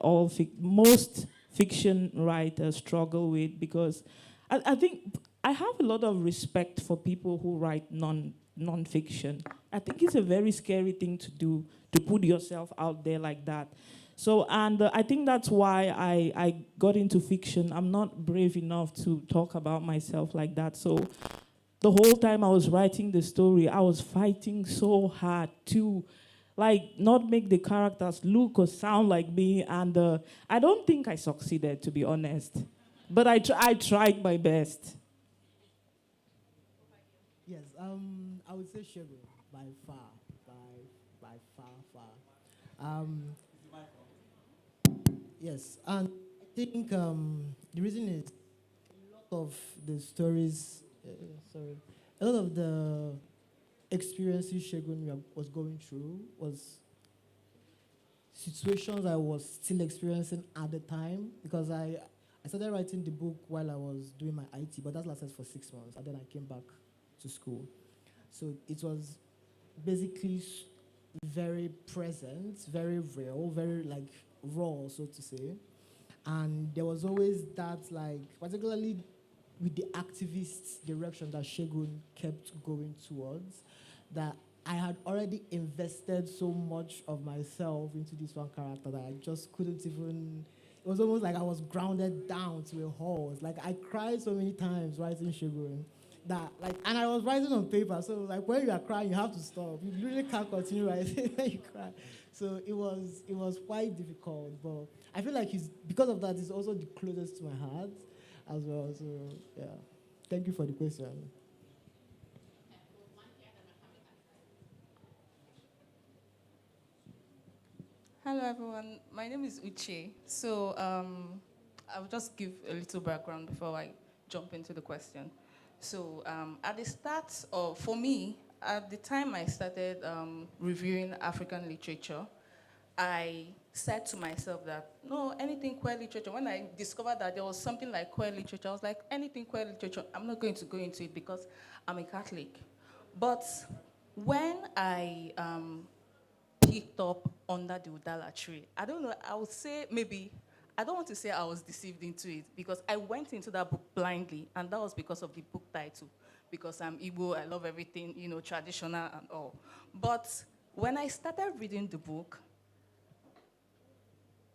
[SPEAKER 3] most fiction writers struggle with, because I think I have a lot of respect for people who write non-fiction. I think it's a very scary thing to do, to put yourself out there like that. So, and I think that's why I got into fiction. I'm not brave enough to talk about myself like that. So the whole time I was writing the story, I was fighting so hard to not make the characters look or sound like me. And I don't think I succeeded, to be honest. But I tried my best.
[SPEAKER 1] Yes, I would say Shego, by far. by far. Yes, and I think the reason is a lot of the stories, a lot of the experiences Shegun was going through was situations I was still experiencing at the time, because I started writing the book while I was doing my IT, but that lasted for 6 months, and then I came back to school. So it was basically very present, very real, very like raw, so to say. And there was always that, like, particularly with the activist direction that Shegun kept going towards, that I had already invested so much of myself into this one character that I just couldn't even, it was almost like I was grounded down to a horse. Like, I cried so many times writing Shegun that, like, and I was writing on paper, so like when you are crying, you have to stop. You really can't continue writing when you cry. So it was quite difficult, but I feel like because of that, he's also the closest to my heart as well. So yeah, thank you for the question.
[SPEAKER 5] Hello, everyone. My name is Uche. So I'll just give a little background before I jump into the question. So at the start of, for me, at the time I started reviewing African literature, I said to myself that, no, anything queer literature, when I discovered that there was something like queer literature, I was like, anything queer literature, I'm not going to go into it because I'm a Catholic. But when I picked up Under the Udala Tree, I don't know, I would say maybe, I don't want to say I was deceived into it, because I went into that book blindly, and that was because of the book title, because I'm Igbo, I love everything, you know, traditional and all. But when I started reading the book,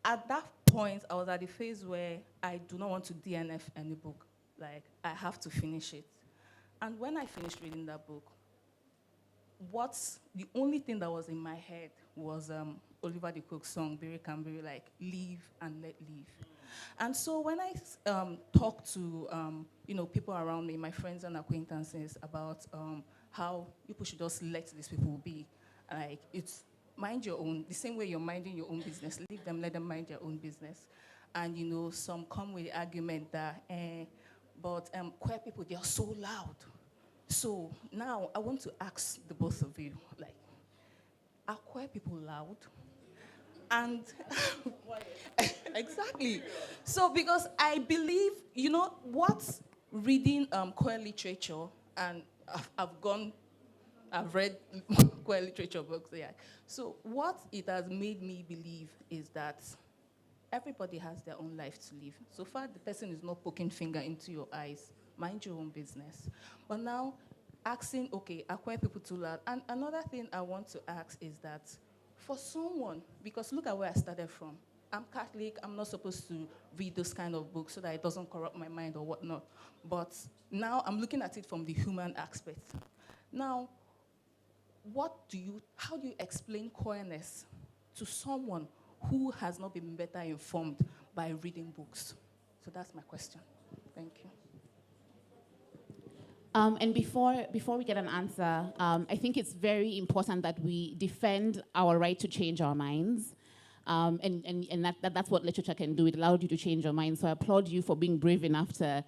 [SPEAKER 5] at that point, I was at the phase where I do not want to DNF any book. Like, I have to finish it. And when I finished reading that book, the only thing that was in my head was Oliver the Cook's song, Biri Kambiri, like, live and let live. And so when I talk to you know, people around me, my friends and acquaintances, about how people should just let these people be, like, it's mind your own, the same way you're minding your own business, leave them, let them mind their own business. And you know, some come with the argument that, but queer people, they are so loud. So now I want to ask the both of you, like, are queer people loud? And exactly. So because I believe, you know, what's reading queer literature, and I've read queer literature books, yeah. So what it has made me believe is that everybody has their own life to live. So far, the person is not poking finger into your eyes. Mind your own business. But now, asking, okay, are queer people too loud? And another thing I want to ask is that for someone, because look at where I started from. I'm Catholic, I'm not supposed to read those kind of books so that it doesn't corrupt my mind or whatnot. But now I'm looking at it from the human aspect. Now, how do you explain queerness to someone who has not been better informed by reading books? So that's my question. Thank you.
[SPEAKER 2] And before we get an answer, I think it's very important that we defend our right to change our minds. And that's what literature can do. It allowed you to change your mind. So I applaud you for being brave enough to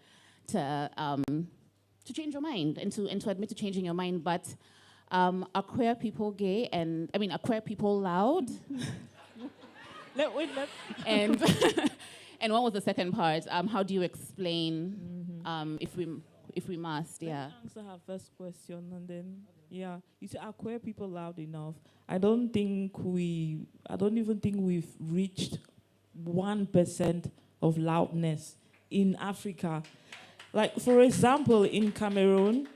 [SPEAKER 2] change your mind and to admit to changing your mind. But are queer people gay? And I mean, are queer people loud? And and what was the second part? How do you explain if we must? Yeah.
[SPEAKER 3] Answer her first question, and then yeah, you say, are queer people loud enough? I don't even think we've reached 1% of loudness in Africa. Like, for example, in Cameroon,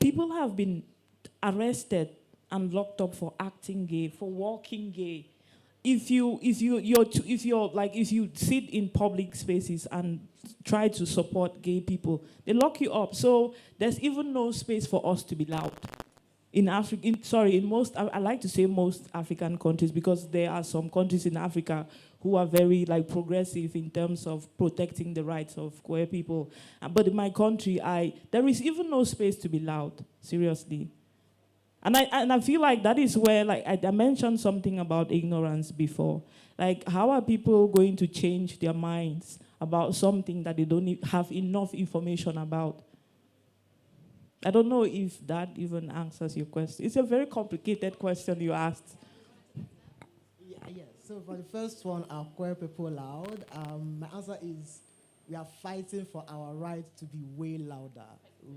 [SPEAKER 3] people have been arrested and locked up for acting gay, for walking gay. If you sit in public spaces and try to support gay people, they lock you up. So there's even no space for us to be loud. In most, I like to say most African countries, because there are some countries in Africa who are very progressive in terms of protecting the rights of queer people. But in my country, there is even no space to be loud, seriously. And I feel like that is where, like, I mentioned something about ignorance before. Like, how are people going to change their minds about something that they don't have enough information about? I don't know if that even answers your question. It's a very complicated question you asked.
[SPEAKER 1] Yeah. So for the first one, are queer people loud? My answer is we are fighting for our right to be way louder.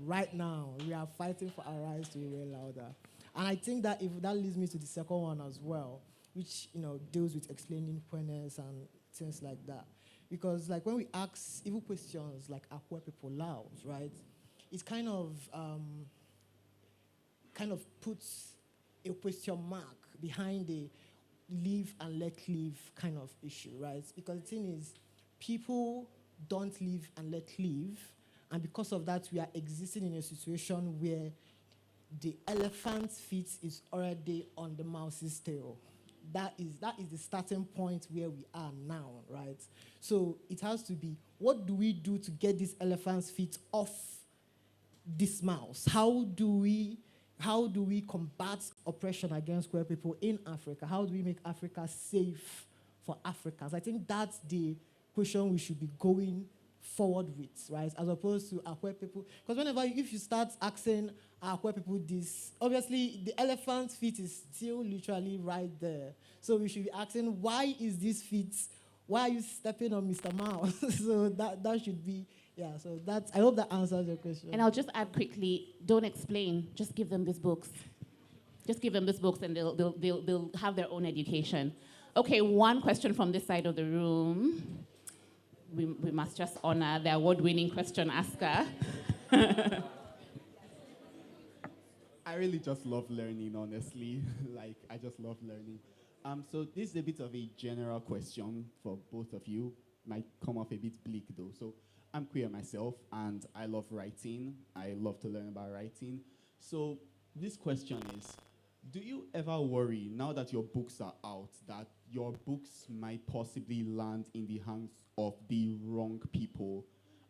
[SPEAKER 1] Right now, we are fighting for our rights to be way louder. And I think that if that leads me to the second one as well, which deals with explaining queerness and things like that. Because like when we ask even questions like are queer people loud, right? It kind of puts a question mark behind the live and let live kind of issue, right? Because the thing is, people don't live and let live, and because of that, we are existing in a situation where the elephant's feet is already on the mouse's tail. That is the starting point where we are now, right? So it has to be, what do we do to get this elephant's feet off this mouse? How do we combat oppression against queer people in Africa? How do we make Africa safe for Africans? I think that's the question we should be going forward with, right? As opposed to are queer people. Because if you start asking are queer people this, obviously the elephant's feet is still literally right there. So we should be asking, why is this feet, why are you stepping on Mr. Mouse? So that should be, yeah, so that's, I hope that answers your question.
[SPEAKER 2] And I'll just add quickly, don't explain, just give them these books. Just give them these books and they'll have their own education. Okay, one question from this side of the room. We must just honor the award-winning question asker.
[SPEAKER 6] I really just love learning, honestly. Like, I just love learning. So this is a bit of a general question for both of you. Might come off a bit bleak, though. So I'm queer myself, and I love writing. I love to learn about writing. So this question is, do you ever worry, now that your books are out, that your books might possibly land in the hands of the wrong people,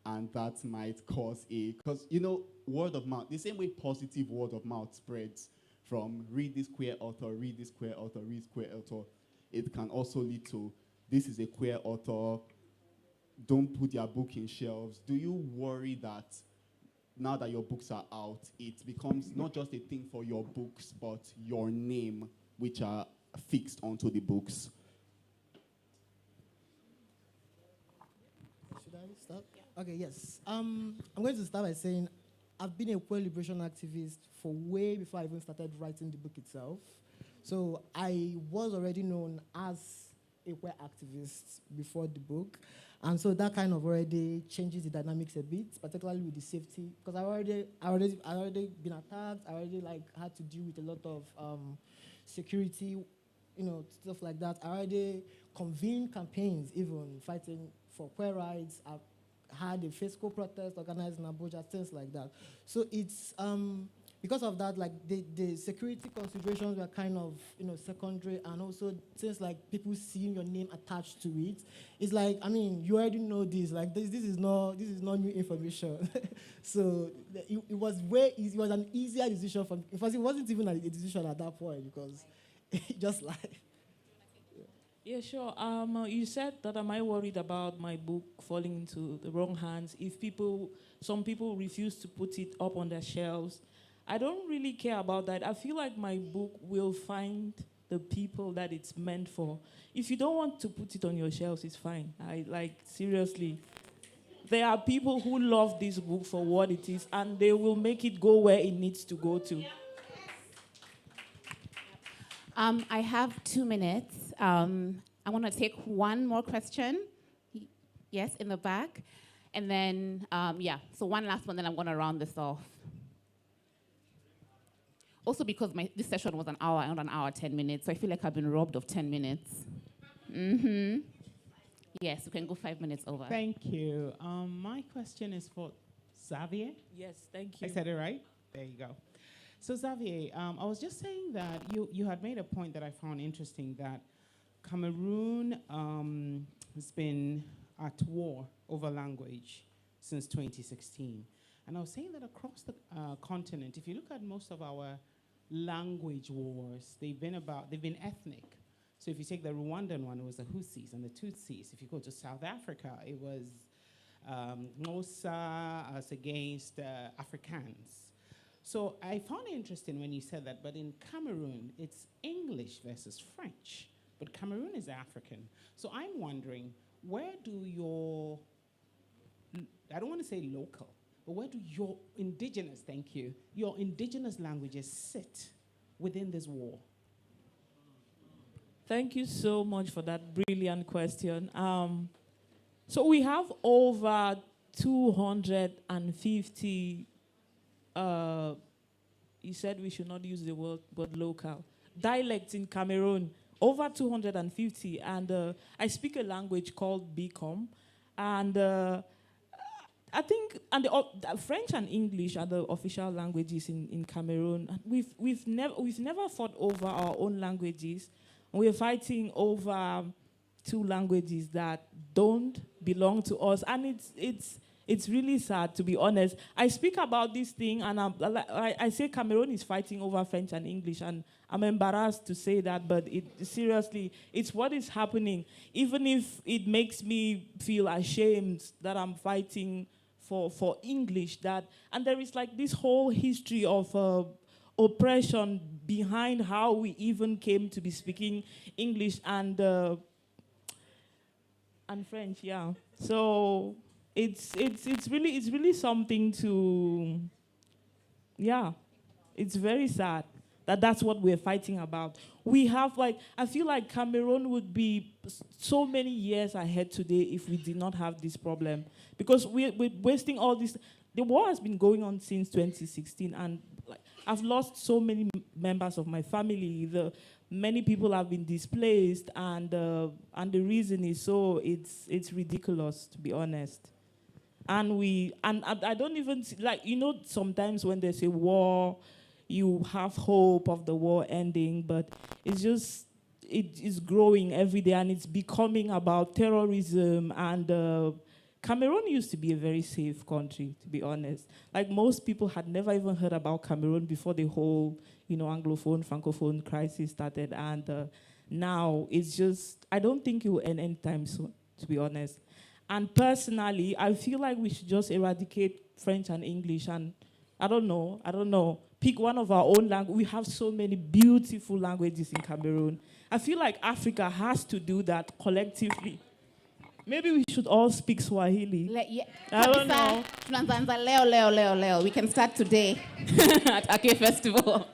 [SPEAKER 6] and that might cause because, word of mouth, the same way positive word of mouth spreads from read this queer author, read this queer author, read this queer author, it can also lead to this is a queer author, don't put your book in shelves. Do you worry that now that your books are out, it becomes not just a thing for your books, but your name, which are fixed onto the books?
[SPEAKER 1] Should I start? Yeah. Okay, yes. I'm going to start by saying I've been a queer liberation activist for way before I even started writing the book itself. So I was already known as a queer activist before the book. And so that kind of already changes the dynamics a bit, particularly with the safety, because I already been attacked. I already had to deal with a lot of security, stuff like that. I already convened campaigns, even fighting for queer rights. I've had a fiscal protest organized in Abuja, things like that. So it's because of that, the security considerations were kind of secondary, and also things like people seeing your name attached to it. It's like, you already know this. Like this is not new information. So it was way easy. It was an easier decision for me. In fact, it wasn't even a decision at that point because just like.
[SPEAKER 3] Yeah, sure. You said that am I worried about my book falling into the wrong hands if some people refuse to put it up on their shelves. I don't really care about that. I feel like my book will find the people that it's meant for. If you don't want to put it on your shelves, it's fine. Seriously. There are people who love this book for what it is, and they will make it go where it needs to go to.
[SPEAKER 2] I have 2 minutes. I want to take one more question. Yes, in the back. And then, so one last one, then I'm going to round this off. Also because this session was an hour, not an hour, 10 minutes. So I feel like I've been robbed of 10 minutes. Mm-hmm. Yes, we can go 5 minutes over.
[SPEAKER 7] Thank you. My question is for Xaviere.
[SPEAKER 3] Yes, thank you.
[SPEAKER 7] I said it right? There you go. So Xaviere, I was just saying that you had made a point that I found interesting, that Cameroon has been at war over language since 2016. And I was saying that across the continent, if you look at most of our language wars. They've been ethnic. So if you take the Rwandan one, it was the Husis and the Tutsis. If you go to South Africa, it was Musih as against Afrikaans. So I found it interesting when you said that, but in Cameroon, it's English versus French, but Cameroon is African. So I'm wondering, where do your, I don't want to say local, but where do your indigenous, your indigenous languages sit within this war?
[SPEAKER 3] Thank you so much for that brilliant question. So we have over 250, you said we should not use the word local, dialects in Cameroon, over 250. And I speak a language called Bicom. And I think the French and English are the official languages in Cameroon. We've never fought over our own languages. We're fighting over two languages that don't belong to us, and it's really sad, to be honest. I speak about this thing, and I say Cameroon is fighting over French and English, and I'm embarrassed to say that, but seriously, it's what is happening. Even if it makes me feel ashamed that I'm fighting for English, and there is like this whole history of oppression behind how we even came to be speaking English and French, yeah. So it's really something to, yeah. It's very sad that that's what we're fighting about. We have I feel like Cameroon would be so many years ahead today if we did not have this problem, because we're wasting all this. The war has been going on since 2016, and I've lost so many members of my family. Many people have been displaced, and the reason is it's ridiculous, to be honest. And I don't even sometimes when there's a war, you have hope of the war ending, but it is growing every day, and it's becoming about terrorism. And Cameroon used to be a very safe country, to be honest. Like, most people had never even heard about Cameroon before the whole, Anglophone, Francophone crisis started. And now it's just, I don't think it will end anytime soon, to be honest. And personally, I feel like we should just eradicate French and English. And I don't know. Pick one of our own language. We have so many beautiful languages in Cameroon. I feel like Africa has to do that collectively. Maybe we should all speak Swahili. I don't know.
[SPEAKER 2] Leo. We can start today at Ake Festival.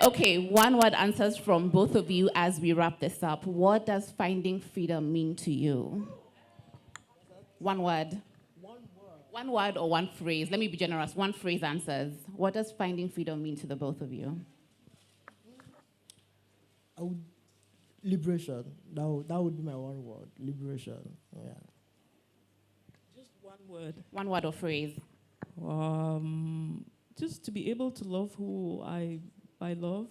[SPEAKER 2] Okay, one-word answers from both of you as we wrap this up. What does finding freedom mean to you? One word. One word or one phrase. Let me be generous. One phrase answers. What does finding freedom mean to the both of you?
[SPEAKER 1] Liberation. That would be my one word. Liberation. Yeah.
[SPEAKER 3] Just one word.
[SPEAKER 2] One word or phrase.
[SPEAKER 3] Just to be able to love who I love.